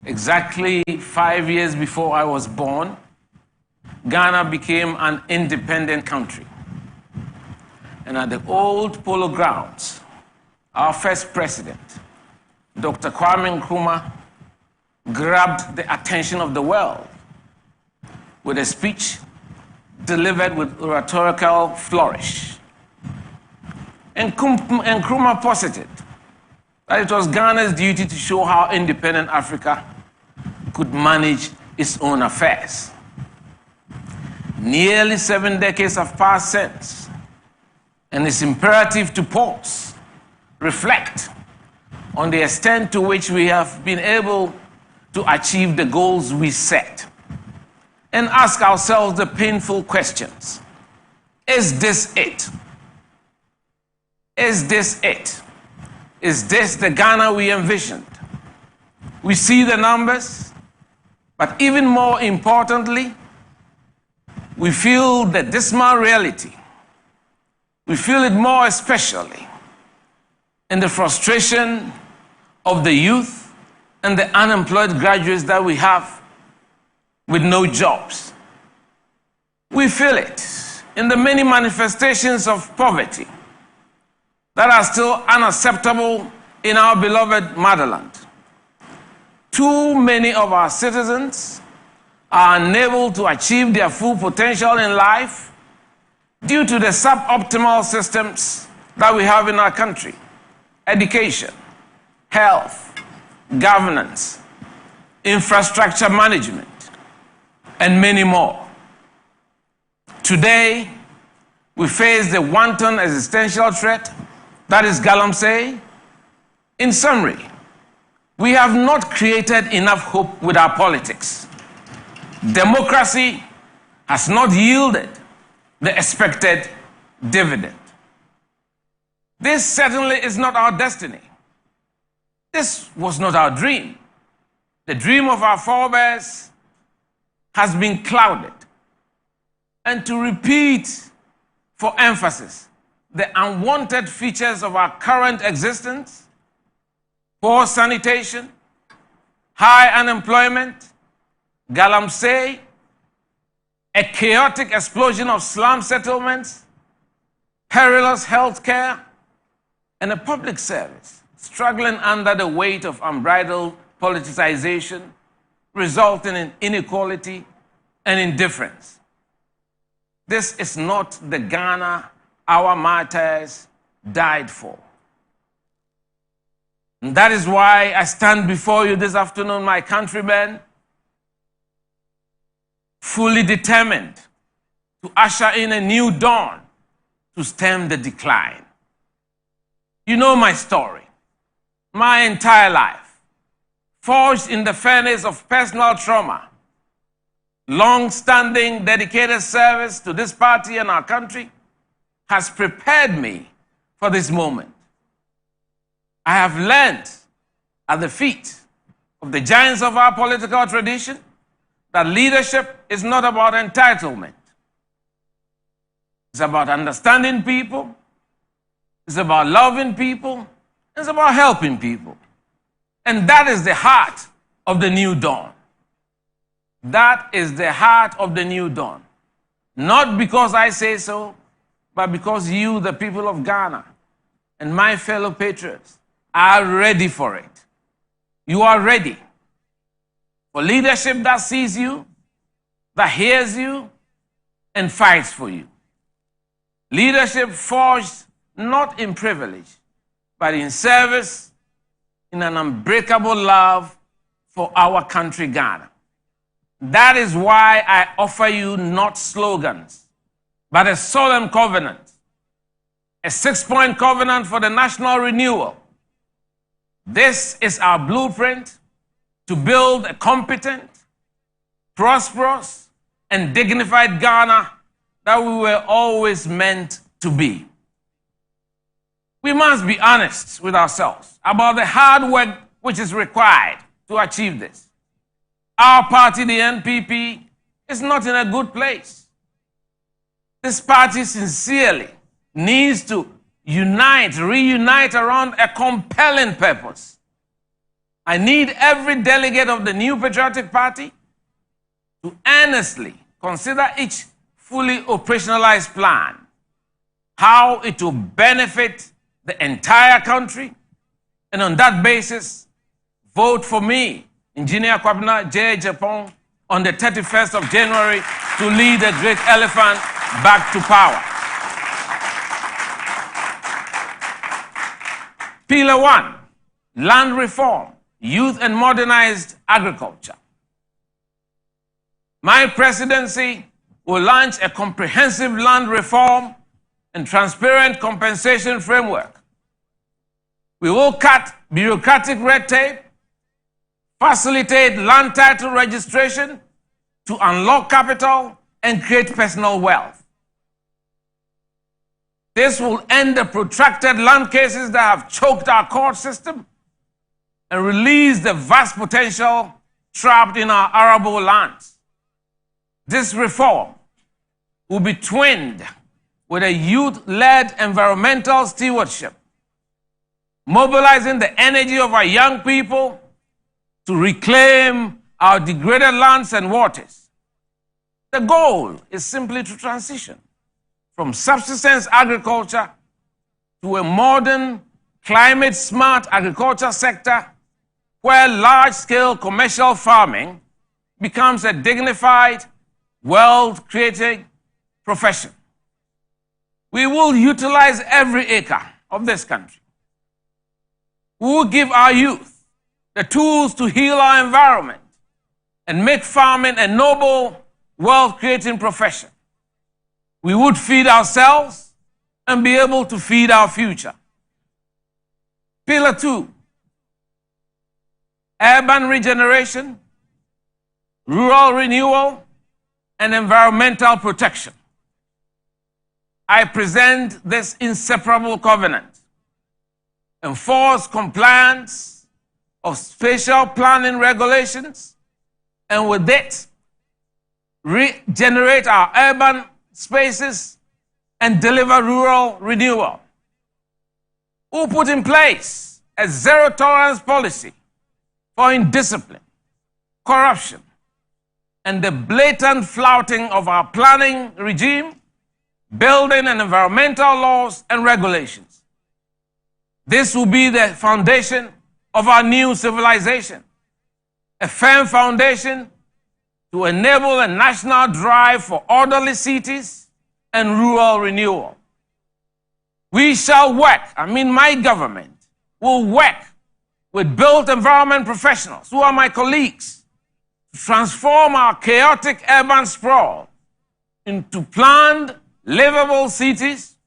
exactly 5 years before I was born, Ghana became an independent country. And at the old Polo Grounds, our first president, Dr. Kwame Nkrumah, grabbed the attention of the world with a speech delivered with oratorical flourish. And Nkrumah posited that it was Ghana's duty to show how independent Africa could manage its own affairs. Nearly 7 decades have passed since, and it's imperative to pause, reflect on the extent to which we have been able to achieve the goals we set, and ask ourselves the painful questions. Is this it? Is this it? Is this the Ghana we envisioned? We see the numbers, but even more importantly, we feel the dismal reality. We feel it more especially in the frustration of the youth and the unemployed graduates that we have with no jobs. We feel it in the many manifestations of poverty that are still unacceptable in our beloved motherland. Too many of our citizens are unable to achieve their full potential in life due to the suboptimal systems that we have in our country: education, health, governance, infrastructure management, and many more. Today, we face the wanton existential threat that is galamsey. In summary, we have not created enough hope with our politics. Democracy has not yielded the expected dividend. This certainly is not our destiny. This was not our dream. The dream of our forebears has been clouded. And to repeat for emphasis the unwanted features of our current existence: poor sanitation, high unemployment, galamsey, a chaotic explosion of slum settlements, perilous health care, and a public service struggling under the weight of unbridled politicization, resulting in inequality and indifference. This is not the Ghana our martyrs died for. And that is why I stand before you this afternoon, my countrymen, fully determined to usher in a new dawn to stem the decline. You know my story. My entire life, forged in the furnace of personal trauma, long-standing, dedicated service to this party and our country has prepared me for this moment. I have learned at the feet of the giants of our political tradition that leadership is not about entitlement. It's about understanding people. It's about loving people. It's about helping people. And that is the heart of the new dawn. That is the heart of the new dawn. Not because I say so, but because you, the people of Ghana, and my fellow patriots, are ready for it. You are ready for leadership that sees you, that hears you, and fights for you. Leadership forged not in privilege, but in service, in an unbreakable love for our country, Ghana. That is why I offer you not slogans, but a solemn covenant, a 6-point covenant for the national renewal. This is our blueprint to build a competent, prosperous, and dignified Ghana that we were always meant to be. We must be honest with ourselves about the hard work which is required to achieve this. Our party, the NPP, is not in a good place. This party sincerely needs to reunite around a compelling purpose. I need every delegate of the New Patriotic Party to earnestly consider each fully operationalized plan, how it will benefit the entire country, and on that basis, vote for me, Engineer Kwabena J. Japon, on the 31st of January to lead the great elephant back to power. Pillar 1, land reform, youth and modernized agriculture. My presidency will launch a comprehensive land reform and transparent compensation framework. We will cut bureaucratic red tape, facilitate land title registration to unlock capital and create personal wealth. This will end the protracted land cases that have choked our court system and release the vast potential trapped in our arable lands. This reform will be twinned with a youth-led environmental stewardship, mobilizing the energy of our young people to reclaim our degraded lands and waters. The goal is simply to transition from subsistence agriculture to a modern, climate-smart agriculture sector where large-scale commercial farming becomes a dignified, wealth-creating profession. We will utilize every acre of this country. We will give our youth the tools to heal our environment and make farming a noble, wealth-creating profession. We would feed ourselves and be able to feed our future. Pillar 2, urban regeneration, rural renewal, and environmental protection. I present this inseparable covenant: enforce compliance of spatial planning regulations, and with it, regenerate our urban spaces and deliver rural renewal. We'll put in place a zero-tolerance policy for indiscipline, corruption, and the blatant flouting of our planning regime, building and environmental laws and regulations. This will be the foundation of our new civilization, a firm foundation to enable a national drive for orderly cities and rural renewal. We shall work, my government will work with built environment professionals who are my colleagues to transform our chaotic urban sprawl into planned, livable cities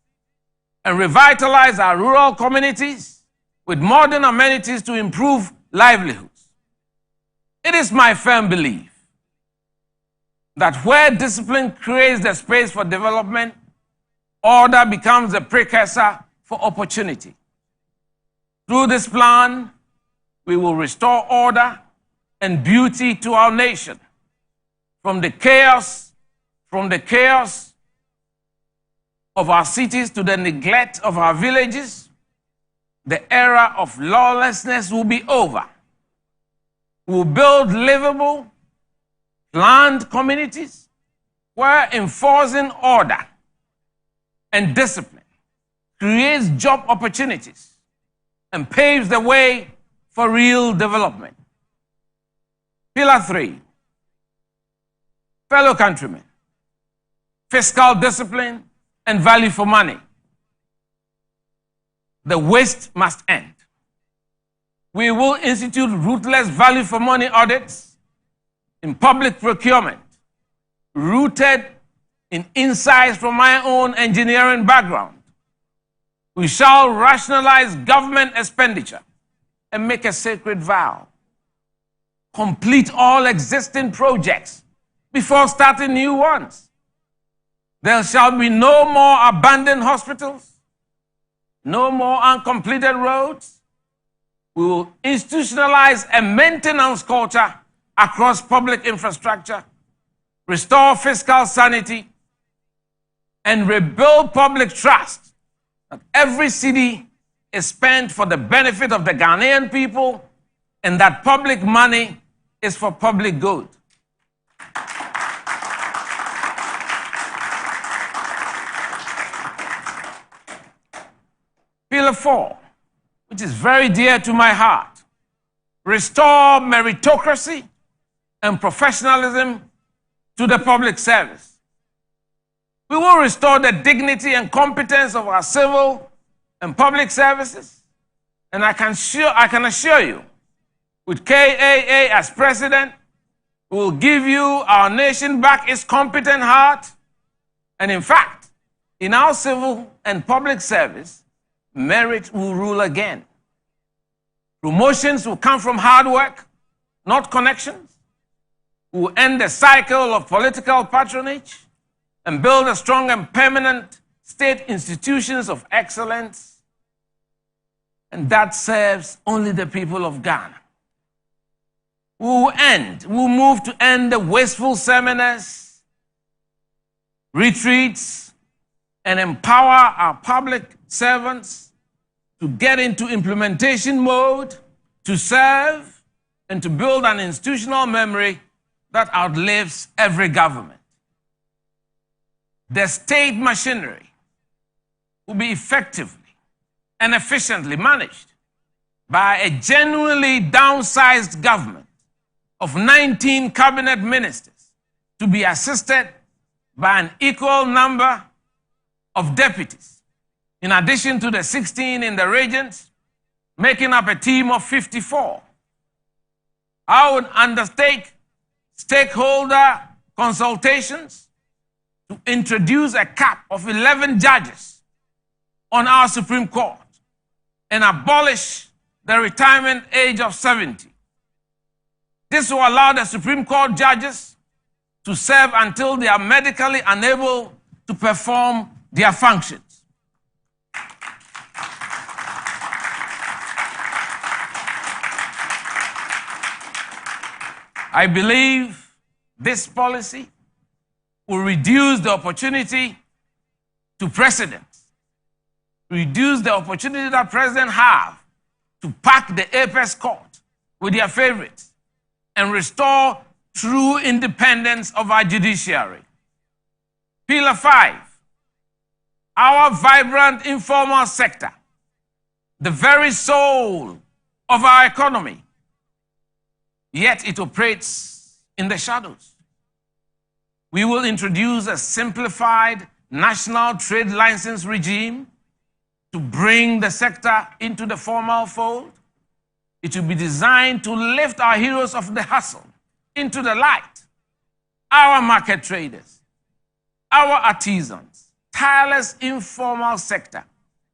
and revitalize our rural communities with modern amenities to improve livelihoods. It is my firm belief that where discipline creates the space for development, order becomes the precursor for opportunity. Through this plan, we will restore order and beauty to our nation. From the chaos of our cities to the neglect of our villages, the era of lawlessness will be over. We will build livable, planned communities where enforcing order and discipline creates job opportunities and paves the way for real development. Pillar 3, fellow countrymen, fiscal discipline and value for money. The waste must end. We will institute ruthless value for money audits in public procurement, rooted in insights from my own engineering background. We shall rationalize government expenditure and make a sacred vow: complete all existing projects before starting new ones. There shall be no more abandoned hospitals, no more uncompleted roads. We will institutionalize a maintenance culture across public infrastructure, restore fiscal sanity, and rebuild public trust that every city is spent for the benefit of the Ghanaian people and that public money is for public good. Pillar 4, which is very dear to my heart, restore meritocracy and professionalism to the public service. We will restore the dignity and competence of our civil and public services, and I can assure you, with KAA as president, we will give you our nation back its competent heart, and in fact, in our civil and public service, merit will rule again. Promotions will come from hard work, not connections. We will end the cycle of political patronage and build a strong and permanent state institutions of excellence, and that serves only the people of Ghana. We'll move to end the wasteful seminars, retreats, and empower our public servants to get into implementation mode, to serve, and to build an institutional memory that outlives every government. The state machinery will be effectively and efficiently managed by a genuinely downsized government of 19 cabinet ministers, to be assisted by an equal number of deputies, in addition to the 16 in the regions, making up a team of 54. I would undertake stakeholder consultations to introduce a cap of 11 judges on our Supreme Court and abolish the retirement age of 70. This will allow the Supreme Court judges to serve until they are medically unable to perform their functions. I believe this policy will reduce the opportunity to presidents, reduce the opportunity that presidents have to pack the apex court with their favorites, and restore true independence of our judiciary. Pillar 5, our vibrant informal sector, the very soul of our economy, yet it operates in the shadows. We will introduce a simplified national trade license regime to bring the sector into the formal fold. It will be designed to lift our heroes of the hustle into the light, our market traders, our artisans, tireless informal sector.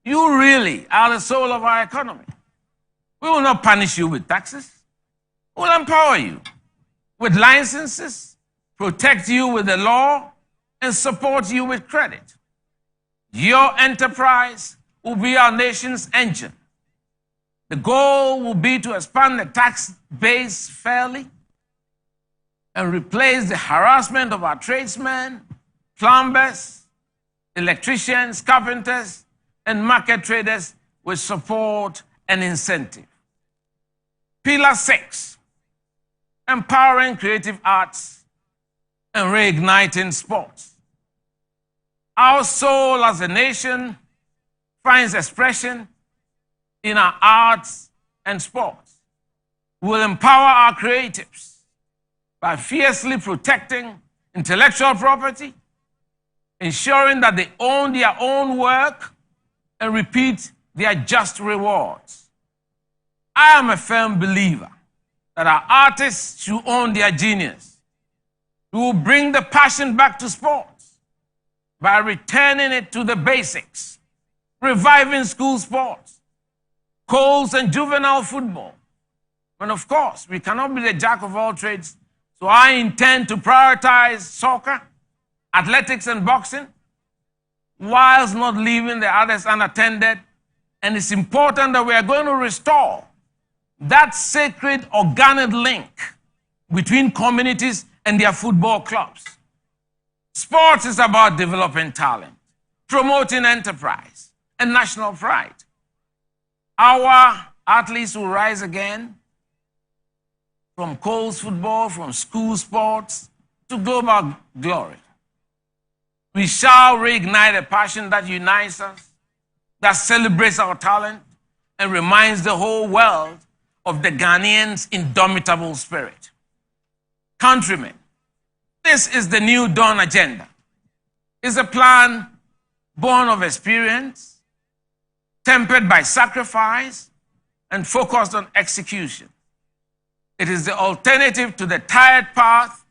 You really are the soul of our economy. We will not punish you with taxes. We will empower you with licenses, protect you with the law, and support you with credit. Your enterprise will be our nation's engine. The goal will be to expand the tax base fairly and replace the harassment of our tradesmen, plumbers, electricians, carpenters, and market traders with support and incentive. Pillar 6, empowering creative arts and reigniting sports. Our soul as a nation finds expression in our arts and sports. We will empower our creatives by fiercely protecting intellectual property, ensuring that they own their own work and repeat their just rewards. I am a firm believer that our artists should own their genius. We will bring the passion back to sports by returning it to the basics, reviving school sports, Coles and juvenile football. And of course, we cannot be the jack of all trades, so I intend to prioritize soccer, athletics, and boxing, whilst not leaving the others unattended. And it's important that we are going to restore that sacred organic link between communities and their football clubs. Sports is about developing talent, promoting enterprise, and national pride. Our athletes will rise again from Coles football, from school sports to global glory. We shall reignite a passion that unites us, that celebrates our talent, and reminds the whole world of the Ghanaians' indomitable spirit. Countrymen, this is the New Dawn agenda. It's a plan born of experience, tempered by sacrifice, and focused on execution. It is the alternative to the tired path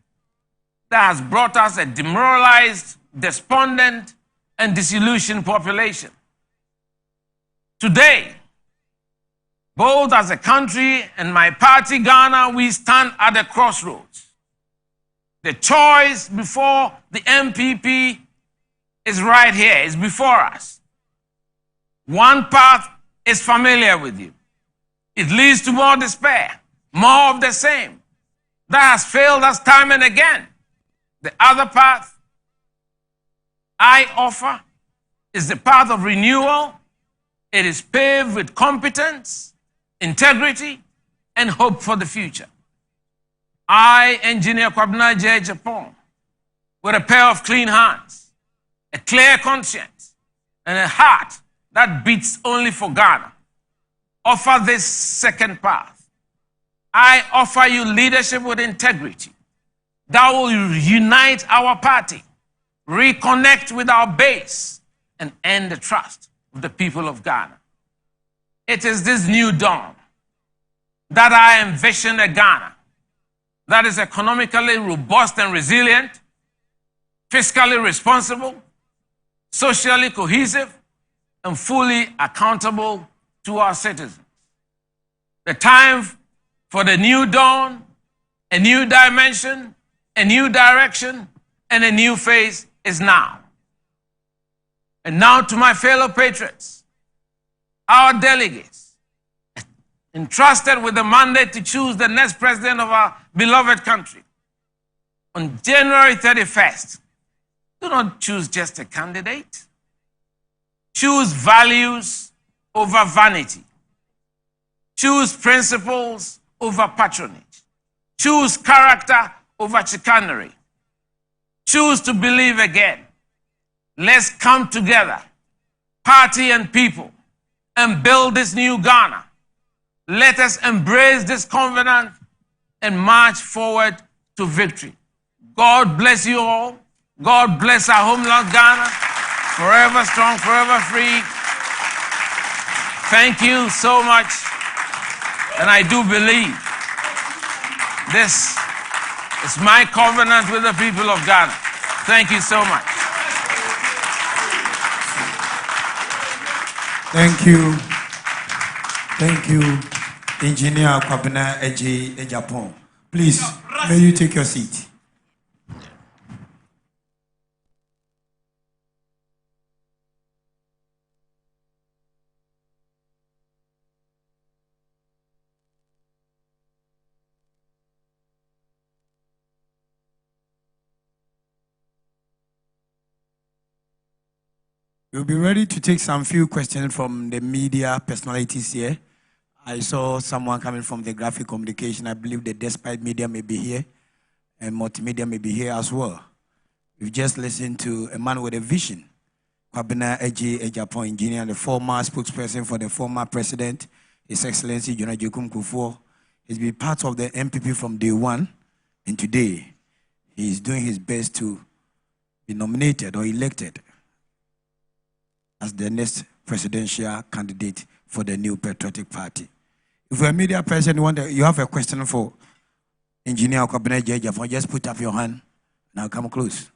that has brought us a demoralized, despondent, and disillusioned population. Today, both as a country and my party, Ghana, we stand at the crossroads. The choice before the MPP is right here, it's before us. One path is familiar with you. It leads to more despair, more of the same. That has failed us time and again. The other path I offer is the path of renewal. It is paved with competence, integrity, and hope for the future. I, Engineer Kwabena J. Japon, with a pair of clean hands, a clear conscience, and a heart that beats only for Ghana, offer this second path. I offer you leadership with integrity that will unite our party, reconnect with our base, and end the trust of the people of Ghana. It is this new dawn that I envision a Ghana that is economically robust and resilient, fiscally responsible, socially cohesive, and fully accountable to our citizens. The time for the new dawn, a new dimension, a new direction, and a new phase is now. And now to my fellow patriots, our delegates, entrusted with the mandate to choose the next president of our beloved country. On January 31st, do not choose just a candidate. Choose values over vanity. Choose principles over patronage. Choose character over chicanery. Choose to believe again. Let's come together, party and people, and build this new Ghana. Let us embrace this covenant and march forward to victory. God bless you all. God bless our homeland Ghana. Forever strong, forever free. Thank you so much. And I do believe this is my covenant with the people of Ghana. Thank you so much. Thank you. Thank you, Engineer Kwabena Ejapon. Please, may you take your seat. We'll be ready to take some few questions from the media personalities here. I saw someone coming from the graphic communication. I believe the Despite Media may be here and Multimedia may be here as well. We've just listened to a man with a vision, Kwabena Ejapon, engineer, the former spokesperson for the former president, His Excellency John Ajay Kufuor. He's been part of the MPP from day one, and today he's doing his best to be nominated or elected as the next presidential candidate for the new patriotic party. If you're a media person, you have a question for Engineer Kwabena Ejapon, just put up your hand. Now come close.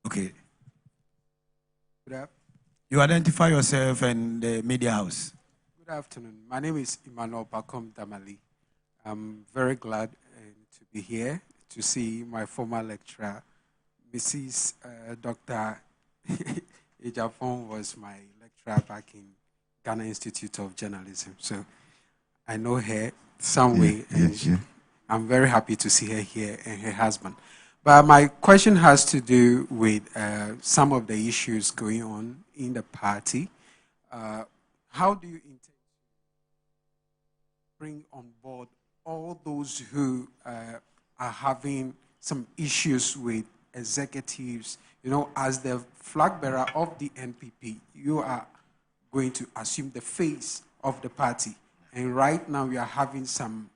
Okay. You identify yourself and the media house. Good afternoon. My name is Emmanuel Bakom Damali. I'm very glad to be here to see my former lecturer, Mrs. Dr. Ejapon was my lecturer back in Ghana Institute of Journalism. So I know her some way, and I'm very happy to see her here and her husband. But my question has to do with some of the issues going on in the party. How do you intend? bring on board all those who are having some issues with executives. You know, as the flag bearer of the NPP, you are going to assume the face of the party. And right now we are having some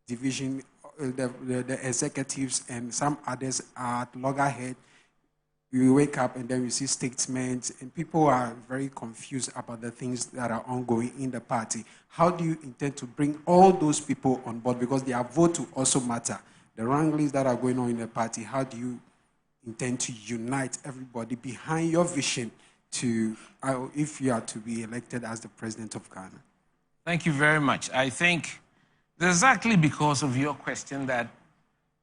division, the executives and some others are at loggerhead. You wake up and then you see statements, and people are very confused about the things that are ongoing in the party. How do you intend to bring all those people on board? Because their vote will also matter. The wranglings that are going on in the party, how do you intend to unite everybody behind your vision to, if you are to be elected as the president of Ghana? Thank you very much. I think exactly because of your question that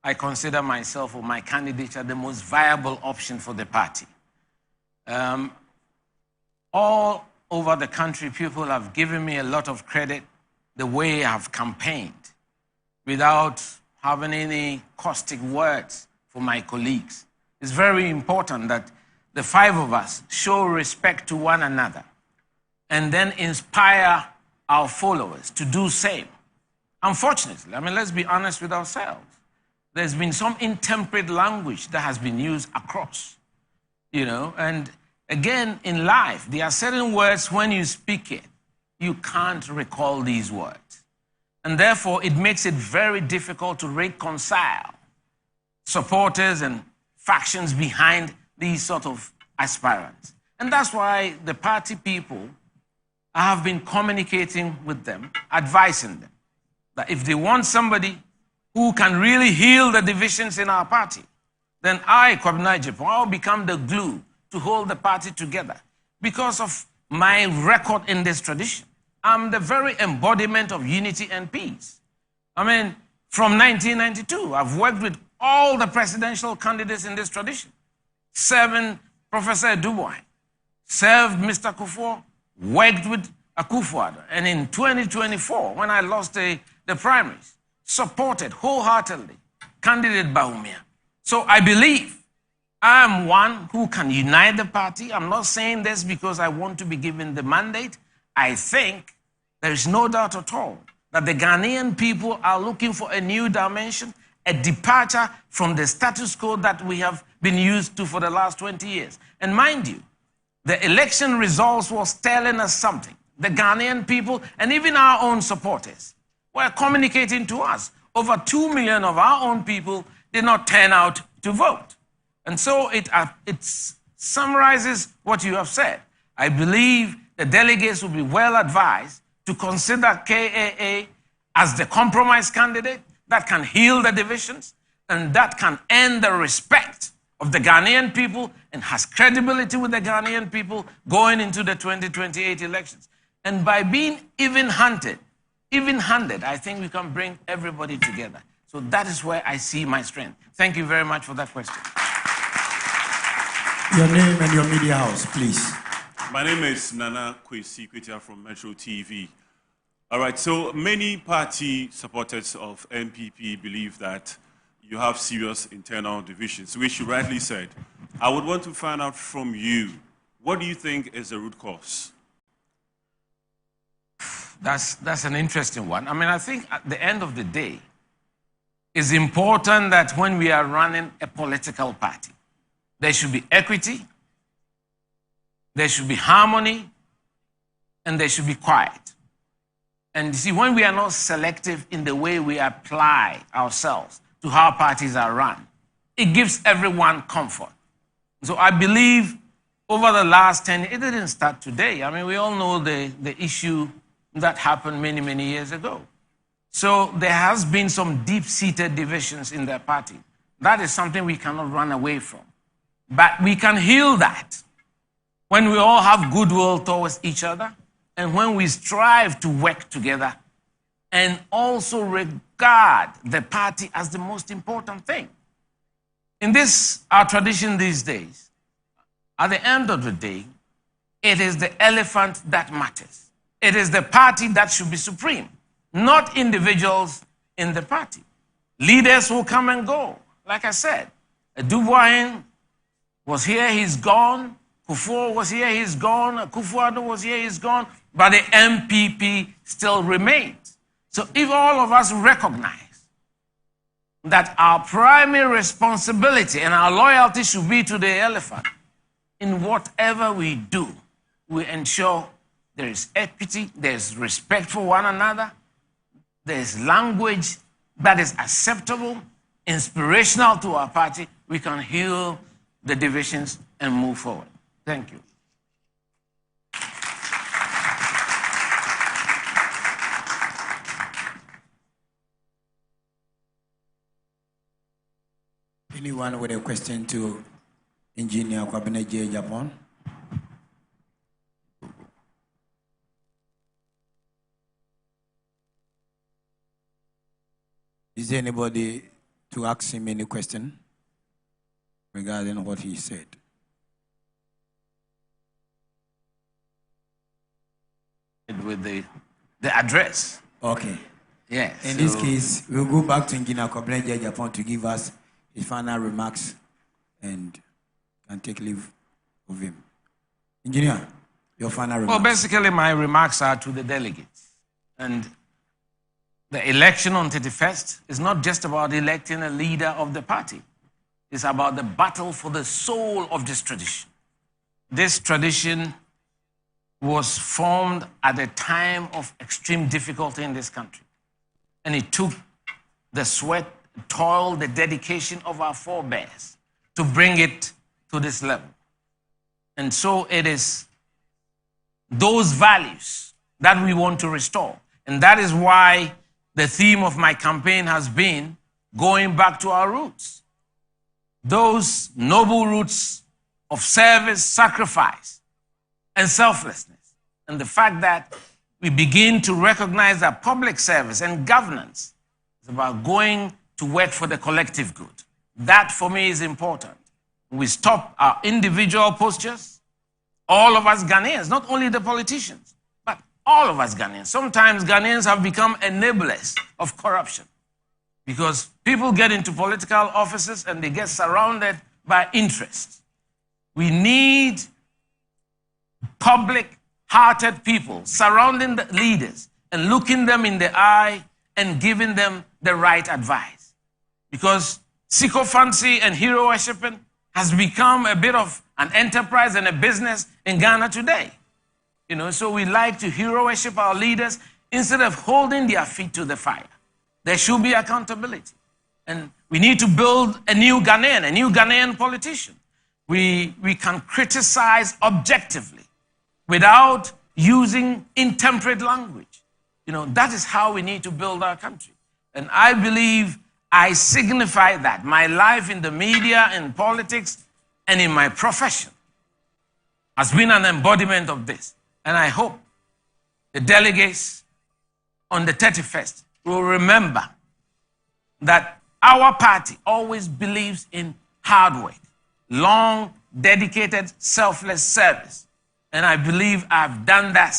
I consider myself or my candidature the most viable option for the party. All over the country, people have given me a lot of credit the way I have campaigned without having any caustic words for my colleagues. It's very important that the five of us show respect to one another and then inspire our followers to do same. Unfortunately, I mean, let's be honest with ourselves. There's been some intemperate language that has been used across, you know, and again, in life, there are certain words when you speak it, you can't recall these words. And therefore, it makes it very difficult to reconcile supporters and factions behind these sort of aspirants. And that's why the party people, I have been communicating with them, advising them that if they want somebody who can really heal the divisions in our party, then I, Kwabena Agyapong, I'll become the glue to hold the party together because of my record in this tradition. I'm the very embodiment of unity and peace. I mean, from 1992, I've worked with all the presidential candidates in this tradition. Served Professor Dubois, served Mr. Kufuor, worked with Akufo-Addo, and in 2024, when I lost the primaries, supported wholeheartedly candidate Bawumia. So I believe I am one who can unite the party. I'm not saying this because I want to be given the mandate. I think there is no doubt at all that the Ghanaian people are looking for a new dimension, a departure from the status quo that we have been used to for the last 20 years. And mind you, the election results was telling us something. The Ghanaian people and even our own supporters were communicating to us. Over 2 million of our own people did not turn out to vote. And so it summarizes what you have said. I believe the delegates will be well advised to consider KAA as the compromise candidate that can heal the divisions and that can earn the respect of the Ghanaian people and has credibility with the Ghanaian people going into the 2028 elections. And by being even-handed, I think we can bring everybody together. So that is where I see my strength. Thank you very much for that question. Your name and your media house, please. My name is Nana Kwesi Kwetia from Metro TV. All right, so many party supporters of NPP believe that you have serious internal divisions, which you rightly said. I would want to find out from you, what do you think is the root cause? That's an interesting one. I mean, I think at the end of the day, it's important that when we are running a political party, there should be equity, there should be harmony, and there should be quiet. And you see, when we are not selective in the way we apply ourselves to how parties are run, it gives everyone comfort. So I believe over the last 10 years, it didn't start today. I mean, we all know the issue that happened many, many years ago. So there has been some deep-seated divisions in the party. That is something we cannot run away from. But we can heal that when we all have goodwill towards each other and when we strive to work together and also regard the party as the most important thing. In this, our tradition these days, at the end of the day, it is the elephant that matters. It is the party that should be supreme, not individuals in the party. Leaders will come and go. Like I said, Dubois was here, he's gone. Kufuor was here, he's gone. Akufo-Addo was here, he's gone. But the MPP still remains. So if all of us recognize that our primary responsibility and our loyalty should be to the elephant, in whatever we do, we ensure there is equity, there is respect for one another, there is language that is acceptable, inspirational to our party, we can heal the divisions and move forward. Thank you. Anyone with a question to Engineer Kwabena J. Japan? Is there anybody to ask him any question regarding what he said? With the address. Okay. Yes. In this case, we'll go back to Engineer Kwabena J. Japan to give us his final remarks and can take leave of him. Engineer, your final remarks. Well, basically, my remarks are to the delegates. And the election on 31st is not just about electing a leader of the party. It's about the battle for the soul of this tradition. This tradition was formed at a time of extreme difficulty in this country. And it took the sweat, toil, the dedication of our forebears to bring it to this level. And so it is those values that we want to restore. And that is why the theme of my campaign has been going back to our roots. Those noble roots of service, sacrifice, and selflessness. And the fact that we begin to recognize that public service and governance is about going to work for the collective good. That, for me, is important. We stop our individual postures. All of us Ghanaians, not only the politicians, but all of us Ghanaians. Sometimes Ghanaians have become enablers of corruption because people get into political offices and they get surrounded by interests. We need public-hearted people surrounding the leaders and looking them in the eye and giving them the right advice. Because sycophancy and hero worshiping has become a bit of an enterprise and a business in Ghana today. So we like to hero worship our leaders instead of holding their feet to the fire. There should be accountability. And we need to build a new Ghanaian politician. We can criticize objectively without using intemperate language. That is how we need to build our country. And I believe I signify that. My life in the media, in politics, and in my profession has been an embodiment of this. And I hope the delegates on the 31st will remember that our party always believes in hard work, long, dedicated, selfless service. And I believe I've done that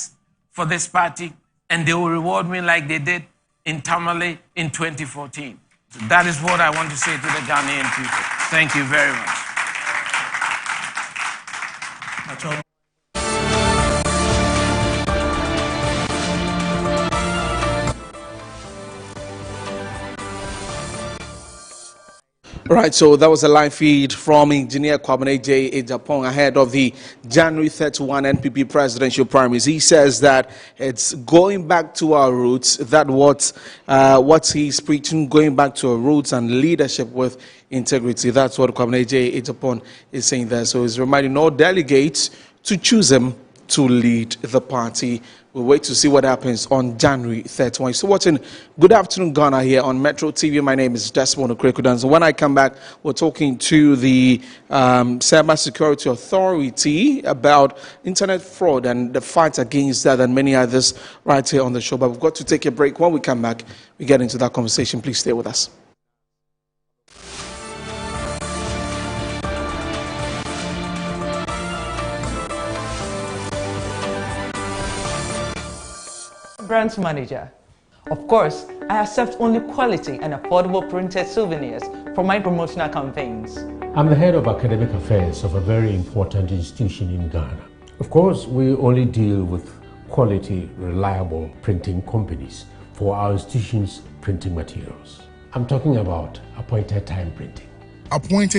for this party, and they will reward me like they did in Tamale in 2014. So that is what I want to say to the Ghanaian people. Thank you very much. Right, so that was a live feed from Engineer Kwabena J. Ejapong ahead of the January 31 NPP presidential primaries. He says that it's going back to our roots, that what he's preaching, going back to our roots and leadership with integrity. That's what Kwabena J. Ejapong is saying there. So he's reminding all delegates to choose him to lead the party. We'll wait to see what happens on January 31. So watching Good Afternoon Ghana here on Metro TV. My name is Desmond Okrekudan. So when I come back, we're talking to the Cyber Security Authority about internet fraud and the fight against that and many others right here on the show. But we've got to take a break. When we come back, we get into that conversation. Please stay with us. Branch manager. Of course, I accept only quality and affordable printed souvenirs for my promotional campaigns. I'm the head of academic affairs of a very important institution in Ghana. Of course, we only deal with quality, reliable printing companies for our institution's printing materials. I'm talking about appointed time printing. Appointed